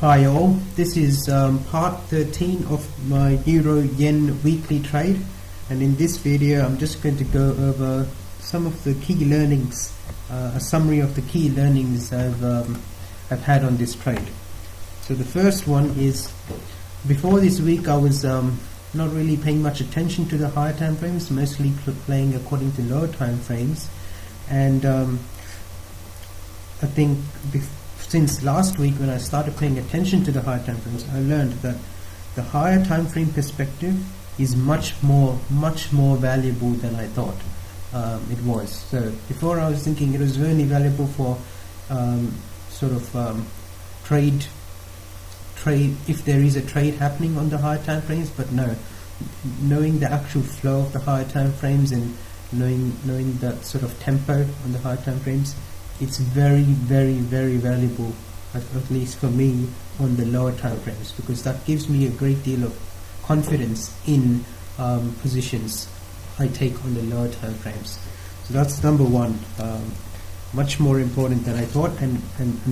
Hi all, this is part 13 of my Euro Yen weekly trade, and in this video I'm just going to go over some of the key learnings, a summary of the key learnings I've had on this trade. So the first one is, before this week I was not really paying much attention to the higher time frames, mostly playing according to lower time frames, and I think since last week when I started paying attention to the higher time frames, I learned that the higher time frame perspective is much more valuable than I thought it was. So before I was thinking it was really valuable for trade if there is a trade happening on the higher time frames, but no, knowing the actual flow of the higher time frames and knowing that sort of tempo on the higher time frames, it's very valuable, at least for me, on the lower time frames, because that gives me a great deal of confidence in positions I take on the lower time frames. So that's number one, much more important than I thought, and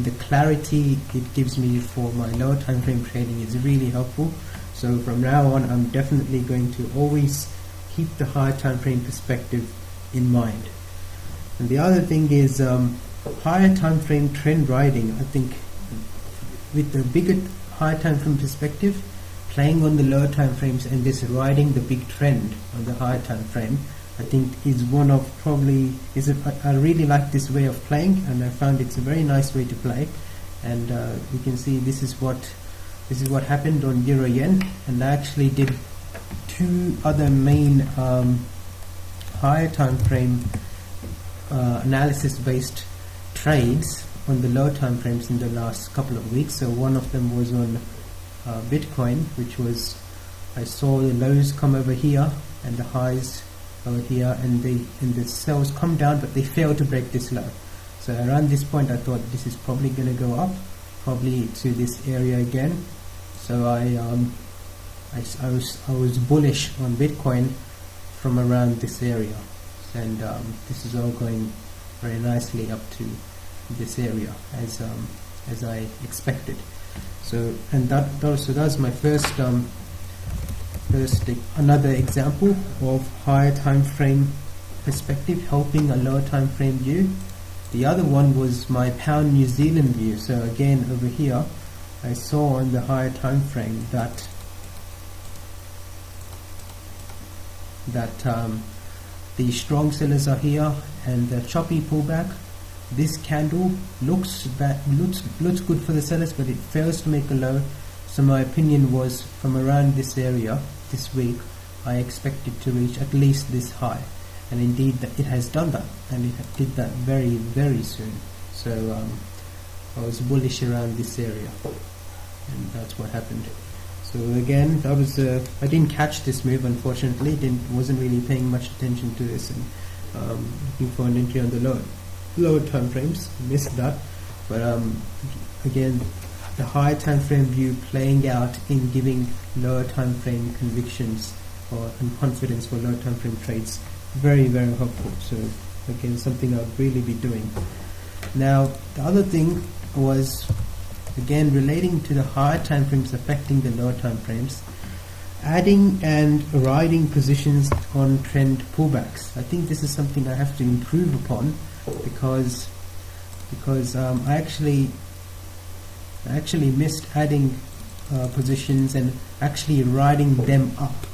the clarity it gives me for my lower time frame trading is really helpful. So from now on I'm definitely going to always keep the higher time frame perspective in mind. And the other thing is higher time frame trend riding. I think with the bigger higher time frame perspective, playing on the lower time frames and just riding the big trend on the higher time frame, I think is one of I really like this way of playing, and I found it's a very nice way to play. And you can see this is what happened on Euro Yen, and I actually did two other main higher time frame analysis based trades on the lower time frames in the last couple of weeks. So one of them was on Bitcoin, which was, I saw the lows come over here and the highs over here, and the sells come down, but they failed to break this low. So around this point I thought this is probably going to go up, probably to this area again. So I was bullish on Bitcoin from around this area, and this is all going very nicely up to this area as I expected. So that's my first another example of higher time frame perspective helping a lower time frame view. The other one was my pound New Zealand view. So again over here I saw on the higher time frame that the strong sellers are here and the choppy pullback. This candle looks good for the sellers, but it fails to make a low. So my opinion was, from around this area this week, I expected to reach at least this high, and indeed it has done that, and it did that very soon. So I was bullish around this area, and that's what happened. So again, that was I didn't catch this move, unfortunately. Wasn't really paying much attention to this, and looking for an entry on the lower time frames. Missed that, but again, the higher time frame view playing out in giving lower time frame convictions and confidence for lower time frame trades, very helpful. So again, something I'll really be doing. Now the other thing was, again, relating to the higher time frames affecting the lower time frames, adding and riding positions on trend pullbacks. I think this is something I have to improve upon, because I actually missed adding positions and actually riding them up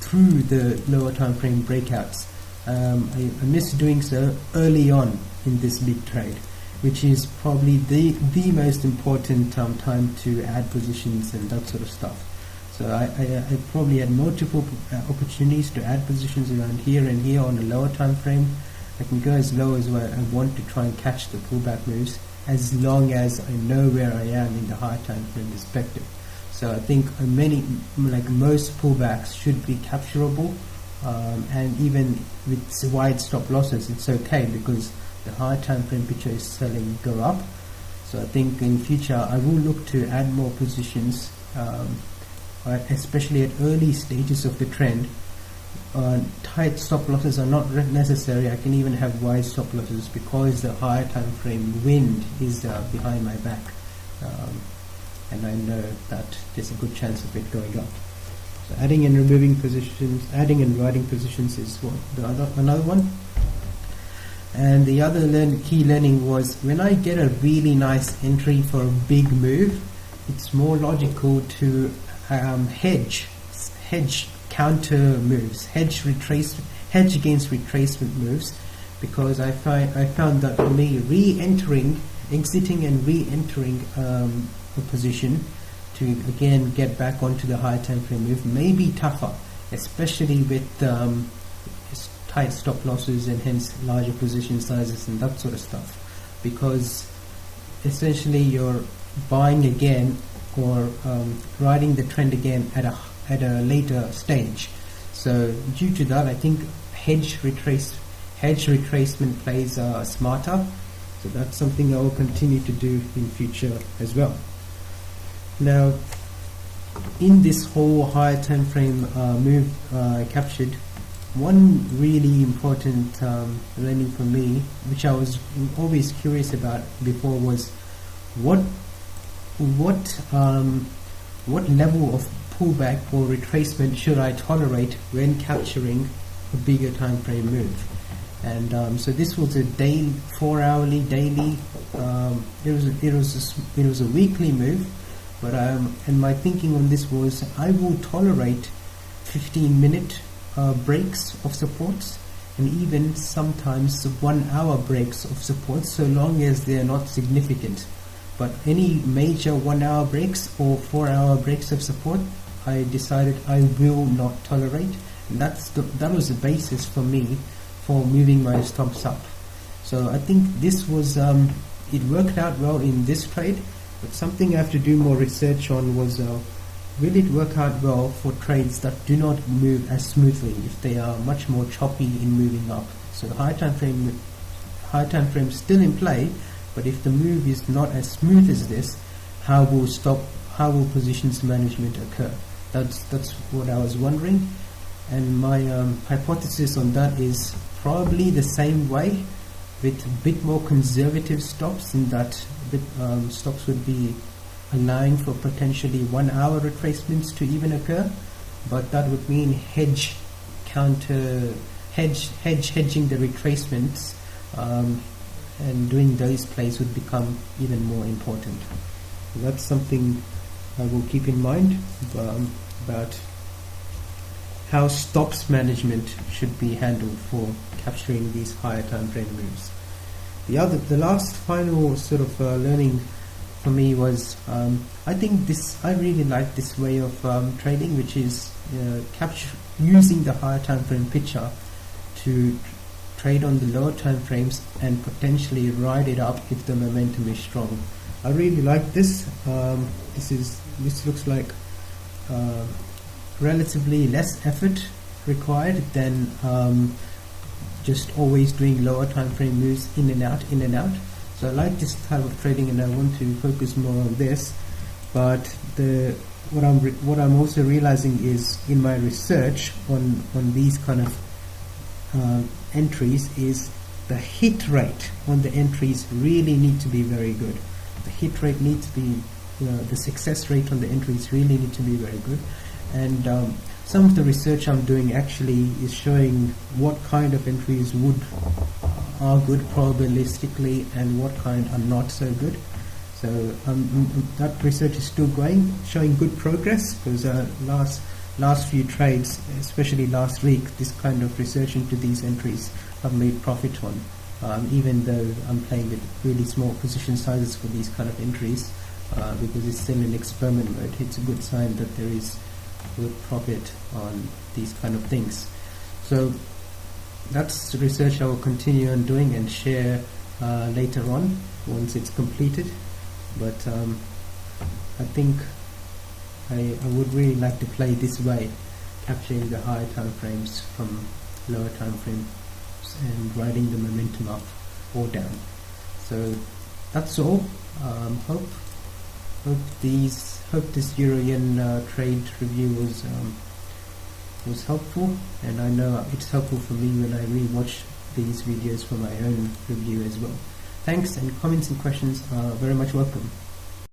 through the lower time frame breakouts. I missed doing so early on in this big trade, which is probably the most important time to add positions and that sort of stuff. So I probably had multiple opportunities to add positions around here and here on a lower time frame. I can go as low as where I want to try and catch the pullback moves, as long as I know where I am in the higher time frame perspective. So I think most pullbacks should be capturable, and even with wide stop losses it's okay, because the higher time frame picture is selling go up. So I think in future I will look to add more positions, especially at early stages of the trend. Tight stop losses are not necessary. I can even have wide stop losses, because the higher time frame wind is behind my back. and I know that there's a good chance of it going up. So adding and removing positions, adding and writing positions is another one. And the other key learning was when I get a really nice entry for a big move, it's more logical to hedge counter moves, hedge against retracement moves, because I found that for me exiting and re-entering a position to again get back onto the higher time frame move may be tougher, especially with tight stop losses and hence larger position sizes and that sort of stuff, because essentially you're buying again or riding the trend again at a later stage. So due to that, I think hedge retracement plays are smarter. So that's something I will continue to do in future as well. Now, in this whole higher time frame move captured, one really important learning for me, which I was always curious about before, was what level of pullback or retracement should I tolerate when capturing a bigger time frame move. And so this was a 4-hourly daily. It was a weekly move, but and my thinking on this was I will tolerate 15-minute breaks of supports, and even sometimes 1-hour breaks of supports, so long as they are not significant. But any major 1-hour breaks or 4-hour breaks of support, I decided I will not tolerate, and that was the basis for me for moving my stops up. So I think this was it worked out well in this trade, but something I have to do more research on was will it work out well for trades that do not move as smoothly, if they are much more choppy in moving up. So the high time frame still in play, but if the move is not as smooth as this, how will positions management occur? That's what I was wondering, and my hypothesis on that is probably the same way, with a bit more conservative stops, in that stops would be allowing for potentially 1-hour retracements to even occur, but that would mean hedging the retracements, and doing those plays would become even more important. So that's something I will keep in mind about how stops management should be handled for capturing these higher time frame moves. The last final sort of learning for me was I really like this way of trading, which is using the higher time frame picture to trade on the lower time frames and potentially ride it up if the momentum is strong. I really like this. This looks like relatively less effort required than just always doing lower time frame moves in and out. So I like this type of trading, and I want to focus more on this. But what I'm also realizing is, in my research on these kind of entries, is the hit rate on the entries really need to be very good. The hit rate needs to be, the success rate on the entries really need to be very good. And some of the research I'm doing actually is showing what kind of entries are good probabilistically and what kind are not so good. So that research is still going, showing good progress, because last few trades, especially last week, this kind of research into these entries I've made profit on, even though I'm playing with really small position sizes for these kind of entries, because it's still in experiment mode. It's a good sign that there is good profit on these kind of things. So that's the research I will continue on doing and share later on once it's completed. But I think I would really like to play this way, capturing the higher time frames from lower time frames and riding the momentum up or down. So that's all. Hope this Euro-Yen trade review was helpful, and I know it's helpful for me when I re-watch these videos for my own review as well. Thanks, and comments and questions are very much welcome.